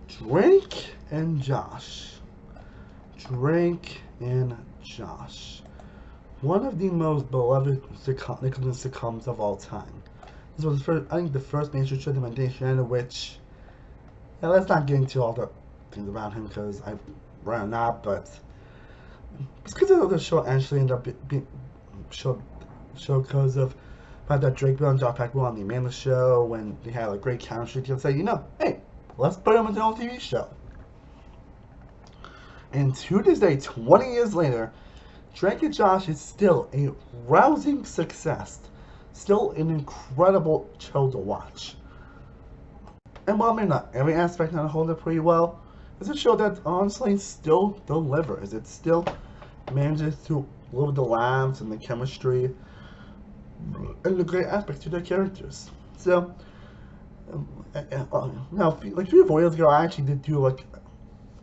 Drake and Josh. Drake and Josh. One of the most beloved Nickelodeon sitcoms of all time. This was the first, I think, the first mainstream show in the channel, which, yeah, let's not get into all the things about him because I've run out, but it's because of the show actually ended up being show because of the fact that Drake Bell and Josh Peck were on the Amanda show when they had a great chemistry to say, hey, let's put them into a TV show. And to this day, 20 years later, Drake and Josh is still a rousing success. Still an incredible show to watch. And while maybe not every aspect not hold up pretty well, it's a show that honestly still delivers. It still manages to live the laughs and the chemistry and the great aspects to their characters. So, now, like 3 or 4 years ago, I actually did do like,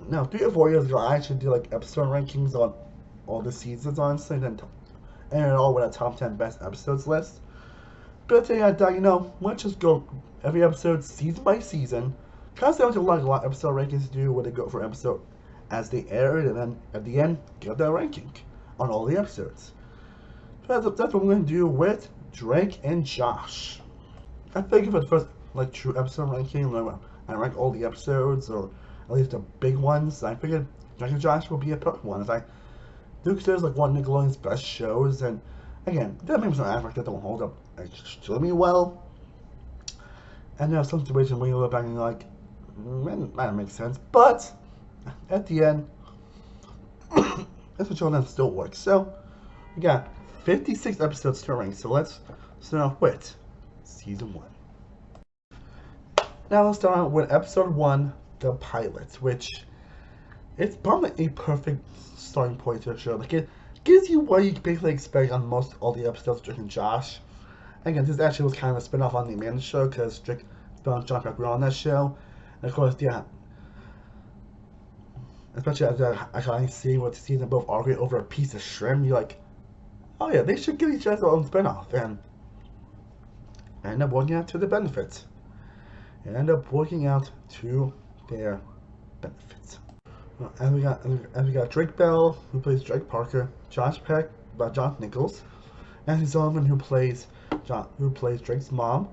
no, 3 or 4 years ago, I actually did like episode rankings on all the seasons, honestly, and it all with a top 10 best episodes list. But today I thought, let's just go every episode season by season. Because there was a lot of episode rankings to do where they go for episode as they aired, and then at the end, give their ranking on all the episodes. So that's what we're going to do with Drake and Josh. I figured for the first true episode ranking, I rank all the episodes, or at least the big ones. I figured Drake and Josh will be a perfect one. As I do consider one of Nickelodeon's best shows, and again, there may be some aspects that don't hold up extremely well. And there are some situations where you look back and you're like, that makes sense. But at the end, that's a show that still works. So we got 56 episodes to rank. So let's start off with season 1. Now let's start out with episode 1, the pilot, which it's probably a perfect starting point to the show. It gives you what you basically expect on most all the episodes of Drake and Josh. Again, this actually was kind of a spin-off on the Amanda show because Drake and Josh were on that show. And of course, yeah, especially after I see what seeing them both argue over a piece of shrimp, you're like, oh yeah, they should give each other their own spin-off. And end up working out to the benefits. And end up working out to their benefits. And we got Drake Bell, who plays Drake Parker, Josh Peck by John Nichols, Anthony Sullivan, who plays Drake's mom,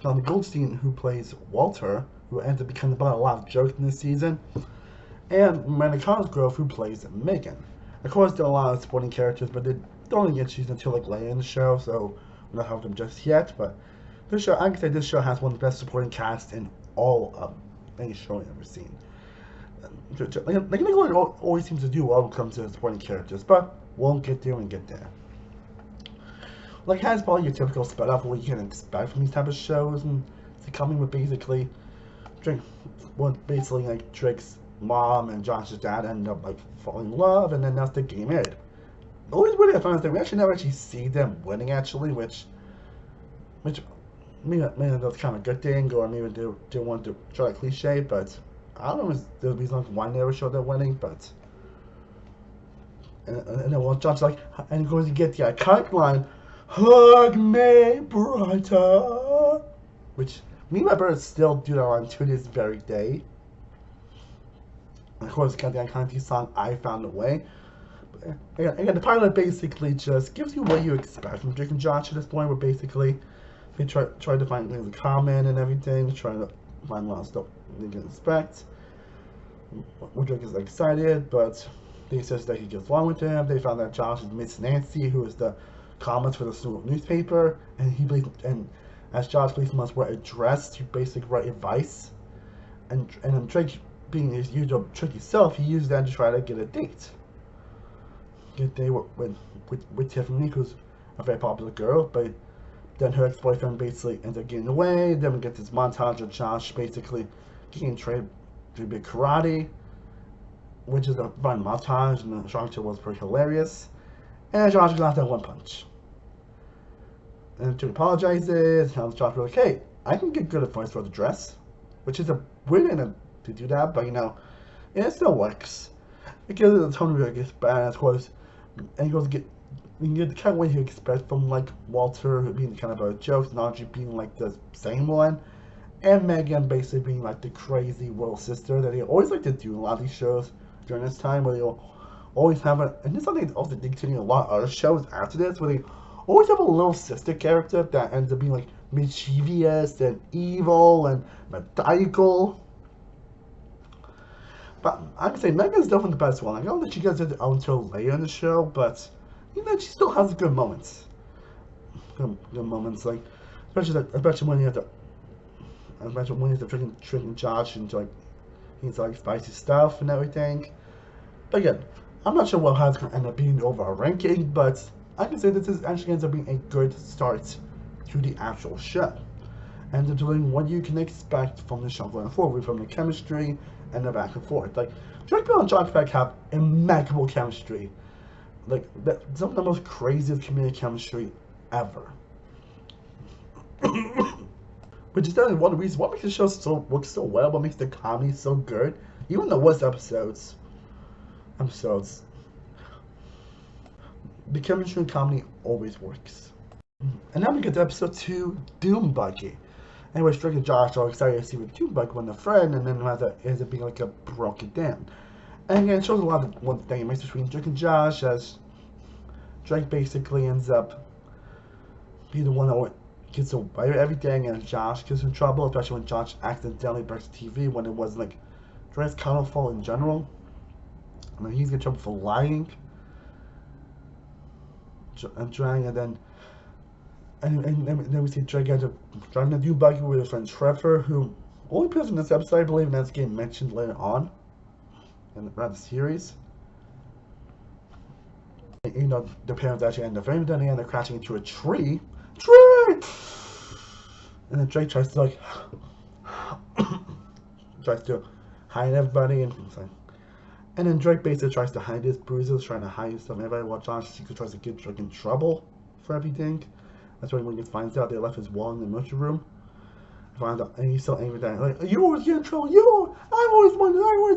Johnny Goldstein, who plays Walter, who ends up becoming about a lot of jokes in this season, and Miranda Cosgrove, who plays Megan. Of course, there are a lot of supporting characters, but they don't really get introduced until later in the show, so we're not having them just yet. But this show, I can say this show has one of the best supporting casts in all of any show I've ever seen. Nickelodeon always seems to do well when it comes to supporting characters, but we'll get there and get there. Has probably your typical sped up what you can expect from these type of shows, and it's coming with basically Drake's mom and Josh's dad end up falling in love, and then that's the game ended. Always really fun thing. We actually never see them winning which maybe that's kind of a good thing, or maybe they want to try a cliche, but I don't know if there's a reason why they never show them winning, but and then Josh and he goes to get the iconic line, "Hug me brighter," which me and my brother still do that line to this very day. And of course, got the iconic song "I Found a Way." But again, the pilot basically just gives you what you expect from Drake and Josh at this point. Where basically they try to find things in common and everything, trying to find a lot of stuff they can expect. Drake is excited, but they says that he gets along with him. They found that Josh is Miss Nancy, who is the comments for the school newspaper, and as Josh believes must wear a dress to basically write advice, and then Drake, being his usual tricky self, he used that to try to get a date. With Tiffany, who's a very popular girl, but then her ex-boyfriend basically ends up getting away. Then we get this montage of Josh basically getting trained to be karate, which is a fun montage, and the structure was pretty hilarious. And Josh got that one punch. And Drake apologizes, tells Josh, like, hey, I can get good advice for the dress, which is a weird thing to do that, but it still works. It gives it a tone of gets bad, of course, and he goes to get the kind of way you expect from Walter being kind of a joke, and Audrey being the same one, and Megan basically being like the crazy royal sister that they always like to do in a lot of these shows during this time, where they'll always have a, and this is something also they continue a lot of other shows after this, where they always have a little sister character that ends up being like mischievous and evil and maniacal. But I can say Megan's definitely the best one. I don't think she gets it until later in the show, but she still has good moments. Good moments, like especially when you have to, especially when you have to tricking Josh into like spicy stuff and everything. But again, I'm not sure how it's going to end up being over a ranking, but I can say this is actually ends up being a good start to the actual show. And they're doing what you can expect from the show going forward, from the chemistry and the back and forth. Like, Drake Bell and Josh Peck have immaculable chemistry. Like, some of the most craziest comedic chemistry ever. Which is definitely one of the reasons what makes the show work so well, what makes the comedy so good. Even the worst episodes, the chemistry and comedy always works. And now we get to episode 2, Doom Buggy. Anyways, Drake and Josh are excited to see what Doom Buggy when a friend, and then it ends up being like a broken down. And again, it shows a lot of one dynamics between Drake and Josh, as Drake basically ends up being the one that gets away with everything, and Josh gets in trouble, especially when Josh accidentally breaks the TV when it was like Drake's kind of fault in general. And then he's in trouble for lying. And then we see Drake ends up trying to do buggy with his friend Trevor, who only appears in this episode, I believe, and that's getting mentioned later on in the series. The parents actually end up framing them, and they're crashing into a tree. Drake! And then Drake tries to hide everybody, and then Drake basically tries to hide his bruises, trying to hide his stuff from everybody, while Josh tries to get Drake in trouble for everything. That's when he finds out they left his wall in the military room. And he's so angry that, like, you always get in trouble, I always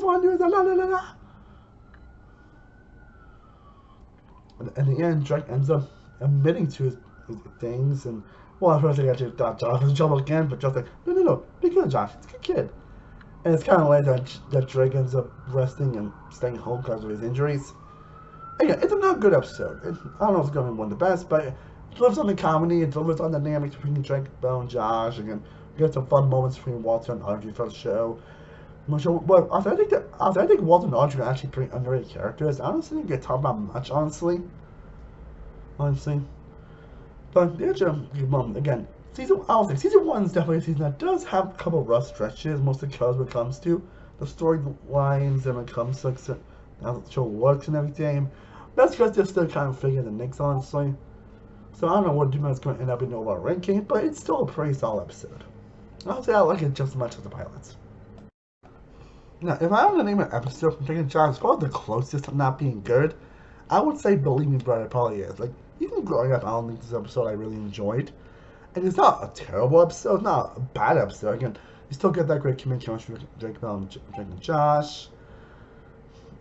wondered, la la la la. And in the end, Drake ends up admitting to his things, and well, at first I actually thought Josh was in trouble again, but Josh's like, no, be good, Josh, it's a good kid. And it's kind of like that Drake ends up resting and staying home because of his injuries. Again, it's another good episode. I don't know if it's going to be one of the best, but it delivers on the comedy, it delivers on the dynamics between Drake, Bell, and Josh. Again, we get some fun moments between Walter and Audrey for the show. But I think Walter and Audrey are actually pretty underrated characters. I don't think they get talked about much, honestly. But they're just good moment. Again, season 1 is definitely a season that does have a couple of rough stretches, mostly because when it comes to the storylines and when it comes to how the show works and everything. That's because they're still kind of figuring the nicks, honestly. So I don't know what Doom is going to end up in the overall ranking, but it's still a pretty solid episode. I'll say I like it just as much as the pilots. Now, if I were to name an episode from Drake and Josh, it's probably the closest to not being good, I would say Believe Me Brother probably is. Like, even growing up, I don't think this episode I really enjoyed. And it's not a terrible episode, not a bad episode. Again, you still get that great chemistry with Drake Bell and Drake and Josh.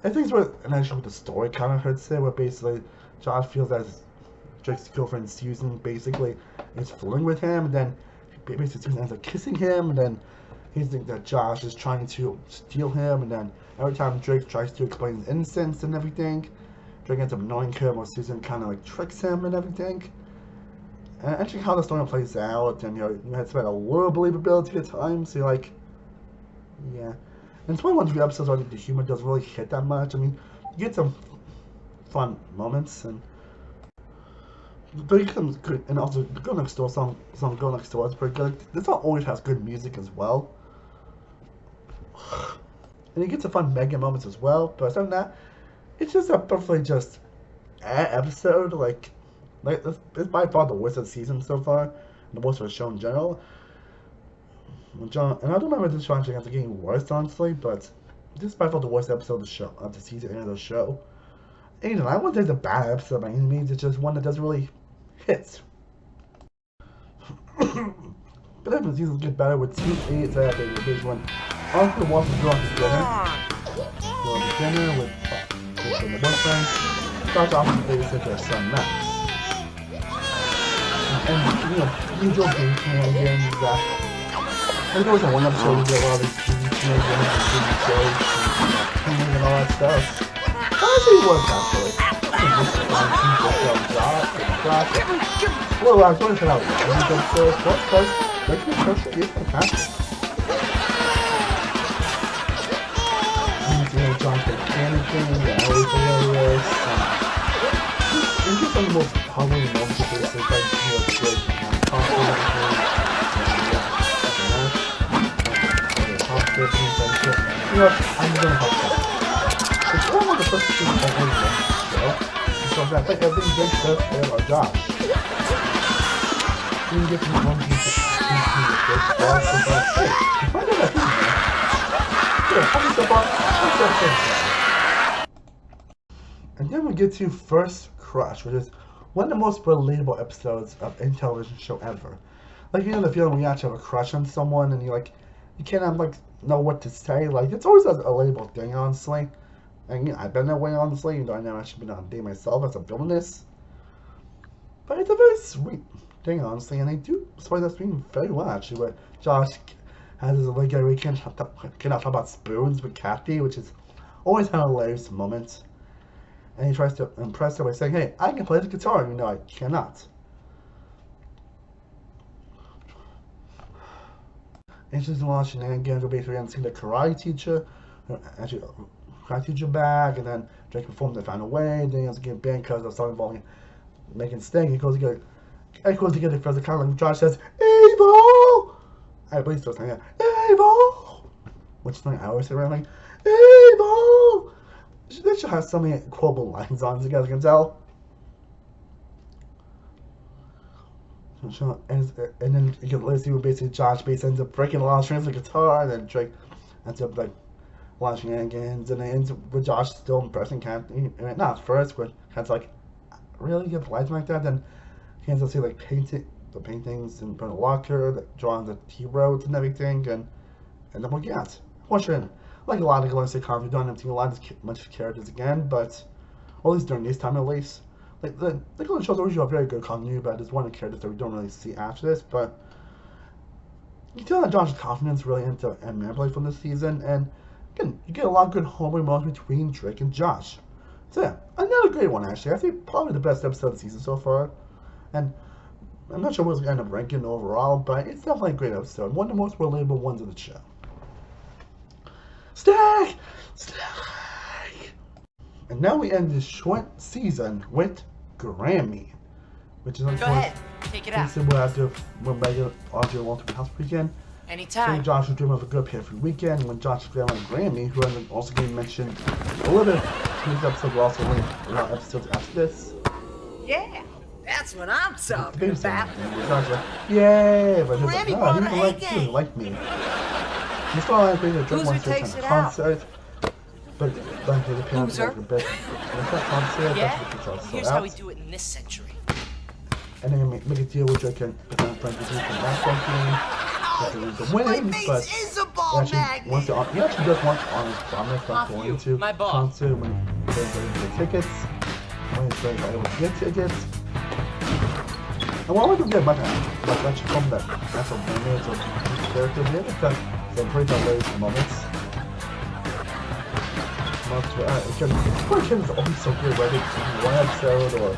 I think it's where, and actually with the story kind of hurts there, where basically Josh feels that Drake's girlfriend Susan basically is fooling with him, and then basically Susan ends up kissing him, and then he thinks that Josh is trying to steal him, and then every time Drake tries to explain his innocence and everything, Drake ends up annoying him, or Susan kind of like tricks him and everything. And actually how the story plays out, and you have to spend a little believability at times, so you're like, yeah. And it's one of the episodes where the humor doesn't really hit that much. I mean, you get some fun moments, and good, and also the Girl Next Door song Girl Next Door is pretty good. This song always has good music as well. And you get some fun mega moments as well, but other than that, it's just a perfectly just episode, like it's by far the worst of the season so far, and the worst of the show in general. And I don't remember this show actually getting worse, honestly, but this is by far the worst episode of the season and of the show. And I wouldn't say it's a bad episode by any means, it's just one that doesn't really hit. But then the seasons get better with season 8, so I think the big one. Uncle wants to go out to dinner with the boyfriend. Starts off with the babysit their son Max. And usual game shenanigans that Like there was that one episode where a lot of these teenagers and TV shows and all that stuff. That actually worked actually. Well, I was going to put out one episode because Breaking Social is fantastic. John panicking, and always hilarious. And just some of the most humbling moments of this, like, I'm gonna help that. It's one of the first things I ever done, so I think everything gets us at our job. We get to one piece of and then we get to First Crush, which is one of the most relatable episodes of any television show ever. Like, you know the feeling when you actually have a crush on someone and you can't like know what to say. Like, it's always a relatable thing, honestly. And yeah, I've been that way, honestly, even though I've never actually been on a date myself as a villainess. But it's a very sweet thing, honestly, and they do display that screen very well, actually, where Josh has his regular weekend cannot talk about spoons with Kathy, which is always had a hilarious moment. And he tries to impress her by saying, "Hey, I can play the guitar," even though I cannot. And she's launching shenanigans, we're basically see the karate teacher, actually, karate teacher back, and then Drake performed the final way, and then he has to get banned because of something involving making Sting. He goes to get it further, kind of like Josh says, "Evil!" I believe so, saying, "Evil!" Which is something I always say around, like, "Evil!" They should have so many quotable lines on, as you guys can tell. And then you can see where basically Josh basically ends up breaking a lot of strings of the guitar, and then Drake ends up like launching shenanigans, and it ends up with Josh still impressing Kathy. And not at first, but Kat's like, "Really? You have lights like that?" Then he ends up seeing like the paintings and put in a locker, like drawing the T roads and everything, and then we'll get. Wondering, like a lot of Nickelodeon sitcoms, we don't have seen a lot of much characters again, but at least during this time at least. Like, the Nickelodeon shows always have very good continuity, but there's one of the characters that we don't really see after this, but you tell that Josh's confidence really into Manipulate from this season, and again, you get a lot of good homely moments between Drake and Josh. So yeah, another great one actually. I think probably the best episode of the season so far, and I'm not sure what it's going to end up ranking overall, but it's definitely a great episode, one of the most relatable ones of the show. Stack! And now we end this short season with Grammy, which is Go ahead, take it out. Similar after when Megan Audrey went to house weekend. Anytime. So Josh was dreaming of a good pair free weekend when Josh was on Grammy, who ended up also getting mentioned a little bit in this episode, but also in a lot of episodes after this. Yeah, that's what I'm talking about. Yay! But he was like, Grammy no, he won didn't a like game. you, like me. This one I think that Drake wants to takes attend it a concert, but then his appearance Loser. like the best. It's not concert, Yeah, that's what here's how we do it in this century. And then make a deal with Drake and present Frank from that country. The winning, but he actually does want to honor his promise of going to concert when he's ready to get tickets. When he's ready to get tickets. And while we don't get much actually from that actual image of these characters, we have got some pretty hilarious moments. Again, is always so good, whether it's in one episode or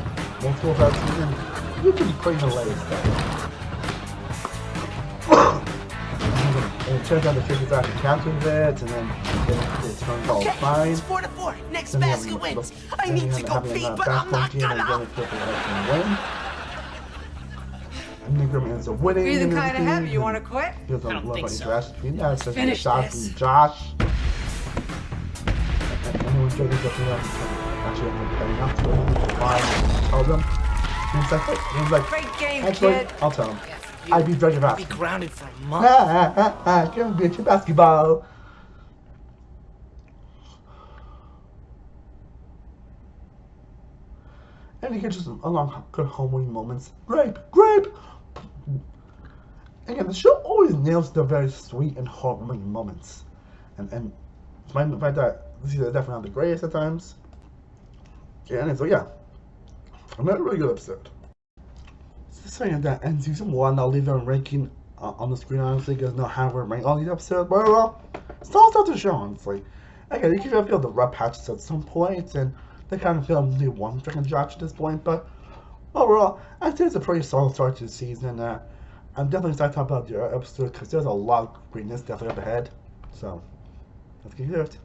multiple episodes. You can be pretty hilarious stuff. And it turns out the kid is actually captain of it, and then it turns all fine. It's 4-4. Next basket wins. I need to go pee, but I'm not gonna. And then Grammy ends up winning. Breathing kind of heavy. You want to quit? There's a lot of interaction between that. So Finish Josh this. and Josh. And then when Drake is actually heading up to him, to tell them. And he's like, hey. And he's like, Great game, actually, kid. I'll tell him. I beat Drake in Be basketball. grounded for a month. Can't beat your basketball. And you get just a lot of good homely moments. Grape! Again, the show always nails the very sweet and heartwarming moments. And despite the fact that these are definitely not the greatest at times. Yeah, and so yeah. Another really good episode. So saying that ends season 1, I'll leave a ranking on the screen, honestly, because no how we're ranking all these episodes. But well, it's all stuff to show, honestly. Again, you can feel the rough patches at some points, and they kind of feel only one freaking drop at this point. But overall, I'd say it's a pretty solid start to the season. I'm definitely excited to talk about the episode because there's a lot of greatness definitely up ahead. So let's get into it.